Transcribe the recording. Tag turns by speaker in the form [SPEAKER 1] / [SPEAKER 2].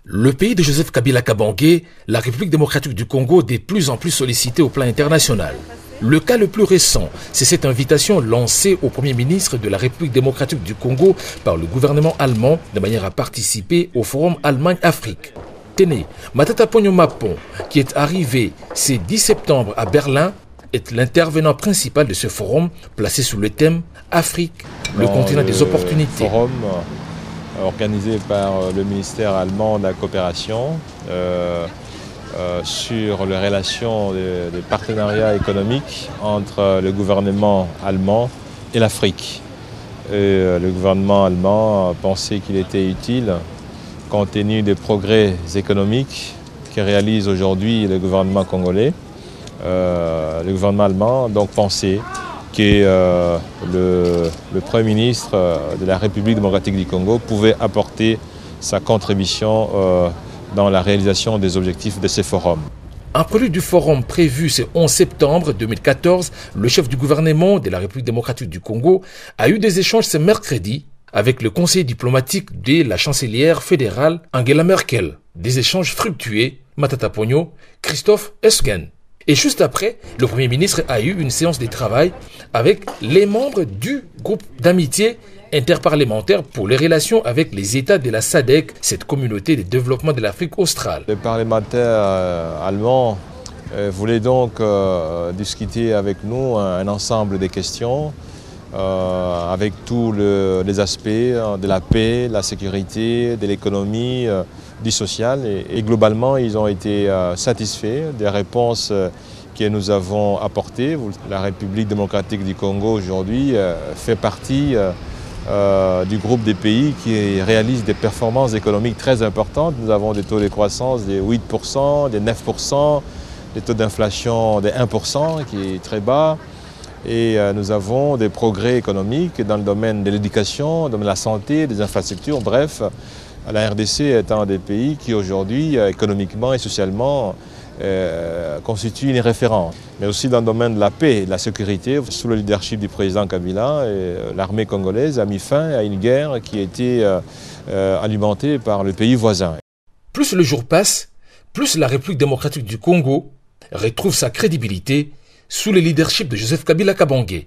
[SPEAKER 1] Le pays de Joseph Kabila Kabange, la République démocratique du Congo, de plus en plus sollicitée au plan international. Le cas le plus récent, c'est cette invitation lancée au Premier ministre de la République démocratique du Congo par le gouvernement allemand de manière à participer au Forum Allemagne-Afrique. Tenez, Matata Ponyo Mapon, qui est arrivé ce 10 septembre à Berlin, est l'intervenant principal de ce forum placé sous le thème Afrique, le continent des opportunités.
[SPEAKER 2] Forum organisé par le ministère allemand de la coopération sur les relations de partenariat économique entre le gouvernement allemand et l'Afrique. Le gouvernement allemand a pensé qu'il était utile, compte tenu des progrès économiques que réalise aujourd'hui le gouvernement congolais. Le gouvernement allemand a donc pensé que le Premier ministre de la République démocratique du Congo pouvait apporter sa contribution dans la réalisation des objectifs de ces forums.
[SPEAKER 1] En prélude du forum prévu ce 11 septembre 2014, le chef du gouvernement de la République démocratique du Congo a eu des échanges ce mercredi avec le conseiller diplomatique de la chancelière fédérale Angela Merkel. Des échanges fructueux, Matata Ponyo, Christophe Esken. Et juste après, le Premier ministre a eu une séance de travail avec les membres du groupe d'amitié interparlementaire pour les relations avec les États de la SADC, cette communauté de développement de l'Afrique australe.
[SPEAKER 2] Les parlementaires allemands voulaient donc discuter avec nous un ensemble de questions avec tous les aspects de la paix, de la sécurité, de l'économie, du social. Et globalement, ils ont été satisfaits des réponses que nous avons apportées. La République démocratique du Congo aujourd'hui fait partie du groupe des pays qui réalisent des performances économiques très importantes. Nous avons des taux de croissance de 8%, de 9%, des taux d'inflation de 1% qui est très bas. Et nous avons des progrès économiques dans le domaine de l'éducation, dans le domaine de la santé, des infrastructures, bref. La RDC est un des pays qui aujourd'hui, économiquement et socialement, constitue une référence. Mais aussi dans le domaine de la paix et de la sécurité, sous le leadership du président Kabila, l'armée congolaise a mis fin à une guerre qui a été alimentée par le pays voisin.
[SPEAKER 1] Plus le jour passe, plus la République démocratique du Congo retrouve sa crédibilité sous le leadership de Joseph Kabila Kabange.